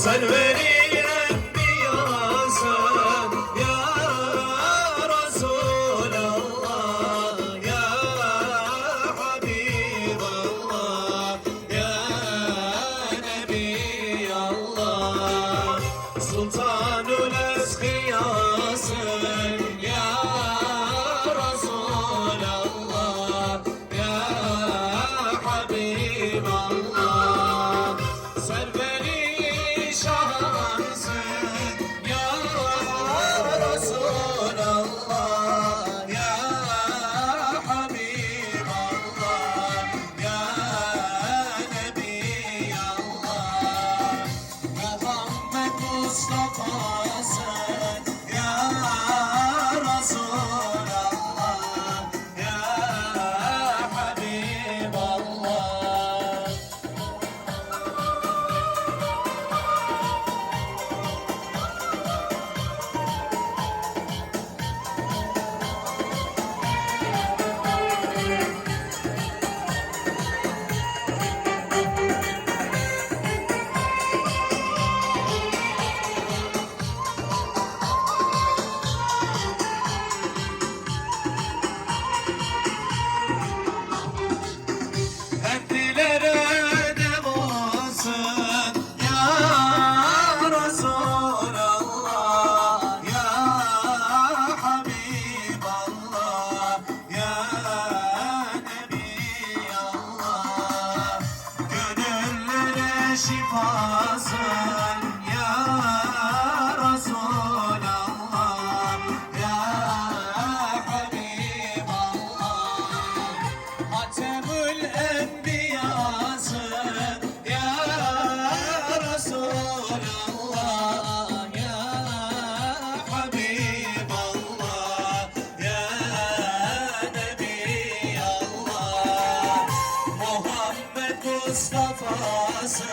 Sen veli enbiyasın ya Resulallah, ya Habiballah, ya Nebiyallah. Sultanul Eskiyasın ya Resulallah, ya Habiballah. Sen veli şahansın ya Resulallah, ya Habiballah, ya Nebiyallah. Muhammed Mustafa'sın ya Resulallah, ya Habiballah. Hepilere devasın ya Resulallah, ya Habiballah, ya Nebiyallah. Gönüllere şifasın ya Resulallah, ya Habiballah. Hatemül Enbiyasın ya Resulallah, ya Habiballah, ya Nebiyallah. Muhammed Mustafa'sın